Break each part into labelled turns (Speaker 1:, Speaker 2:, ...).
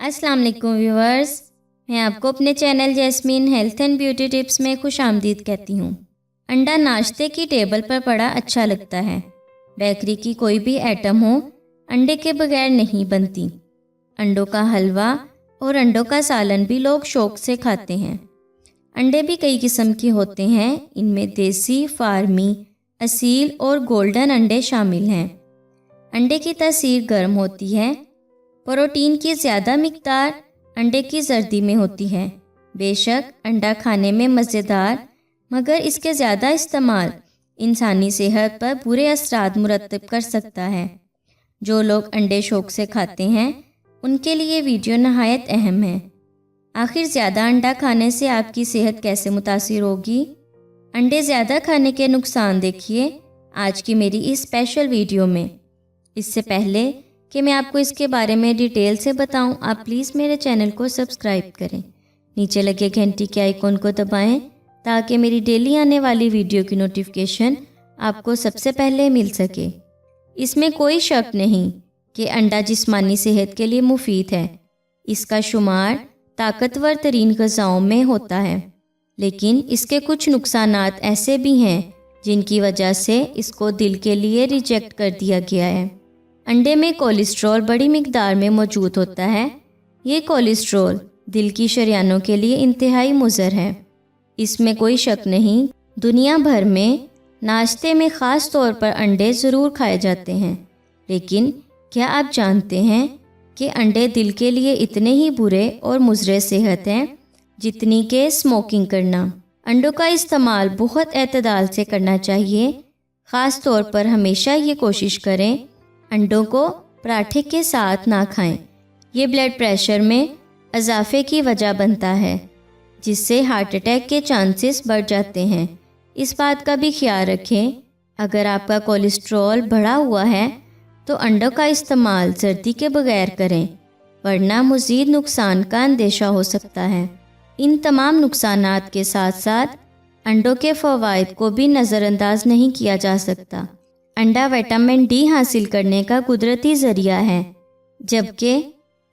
Speaker 1: अस्सलाम वालेकुम व्यूअर्स, मैं आपको अपने channel jasmine health and beauty tips में खुश आमदीद कहती हूँ। अंडा नाश्ते की टेबल पर पड़ा अच्छा लगता है। बेकरी की कोई भी आइटम हो, अंडे के बगैर नहीं बनती। अंडों का हलवा और अंडों का सालन भी लोग शौक से खाते हैं। अंडे भी कई किस्म के होते हैं, इनमें देसी, फार्मी, असील और गोल्डन अंडे शामिल हैं। अंडे की तासीर गर्म होती है। प्रोटीन की ज़्यादा मिकदार अंडे की जर्दी में होती है। बेशक अंडा खाने में मज़ेदार, मगर इसके ज़्यादा इस्तेमाल इंसानी सेहत पर बुरे असरात मुरतब कर सकता है। जो लोग अंडे शौक से खाते हैं उनके लिए वीडियो नहायत अहम है। आखिर ज़्यादा अंडा खाने से आपकी सेहत कैसे मुतासिर होगी? अंडे ज़्यादा खाने के नुकसान देखिए आज की मेरी इस स्पेशल वीडियो में। इससे पहले कि मैं आपको इसके बारे में डिटेल से बताऊं, आप प्लीज़ मेरे चैनल को सब्सक्राइब करें। नीचे लगे घंटी के आइकॉन को दबाएं ताकि मेरी डेली आने वाली वीडियो की नोटिफिकेशन आपको सबसे पहले मिल सके। इसमें कोई शक नहीं कि अंडा जिस्मानी सेहत के लिए मुफीद है। इसका शुमार ताकतवर तरीन ग़िज़ाओं में होता है, लेकिन इसके कुछ नुकसानात ऐसे भी हैं जिनकी वजह से इसको दिल के लिए रिजेक्ट कर दिया गया है। अंडे में कोलेस्ट्रॉल बड़ी मिकदार में मौजूद होता है। ये कोलेस्ट्रॉल दिल की शरियानों के लिए इंतहाई मुज़र है। इसमें कोई शक नहीं, दुनिया भर में नाश्ते में ख़ास तौर पर अंडे ज़रूर खाए जाते हैं, लेकिन क्या आप जानते हैं कि अंडे दिल के लिए इतने ही बुरे और मुज़र सेहत हैं जितनी के स्मोकिंग करना। अंडों का इस्तेमाल बहुत एतदाल से करना चाहिए। ख़ास तौर पर हमेशा ये कोशिश करें अंडों को पराठे के साथ ना खाएं। ये ब्लड प्रेशर में इजाफे की वजह बनता है, जिससे हार्ट अटैक के चांसेस बढ़ जाते हैं। इस बात का भी ख्याल रखें, अगर आपका कोलेस्ट्रॉल बढ़ा हुआ है तो अंडों का इस्तेमाल सर्दी के बगैर करें, वरना मज़ीद नुकसान का अंदेशा हो सकता है। इन तमाम नुकसानात के साथ साथ अंडों के फ़वाइद को भी नज़रअंदाज नहीं किया जा सकता। अंडा विटामिन डी हासिल करने का कुदरती ज़रिया है, जबकि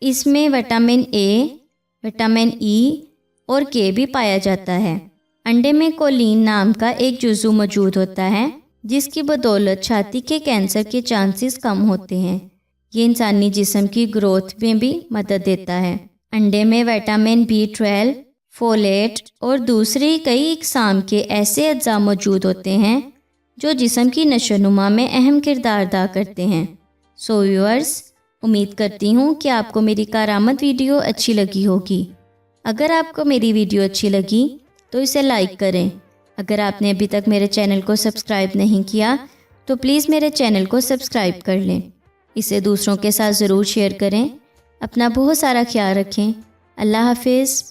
Speaker 1: इसमें विटामिन ए, विटामिन ई और के भी पाया जाता है। अंडे में कोलिन नाम का एक जुज़्व मौजूद होता है, जिसकी बदौलत छाती के कैंसर के चांसेस कम होते हैं। ये इंसानी जिस्म की ग्रोथ में भी मदद देता है। अंडे में विटामिन B12, फोलेट और दूसरी कई इक़साम के ऐसे अज्जा मौजूद होते हैं जो जिस्म की नशोनुमा में अहम किरदार अदा करते हैं। सो व्यूअर्स, उम्मीद करती हूँ कि आपको मेरी कारामद वीडियो अच्छी लगी होगी। अगर आपको मेरी वीडियो अच्छी लगी तो इसे लाइक करें। अगर आपने अभी तक मेरे चैनल को सब्सक्राइब नहीं किया तो प्लीज़ मेरे चैनल को सब्सक्राइब कर लें। इसे दूसरों के साथ ज़रूर शेयर करें। अपना बहुत सारा ख्याल रखें। अल्लाह हाफिज़।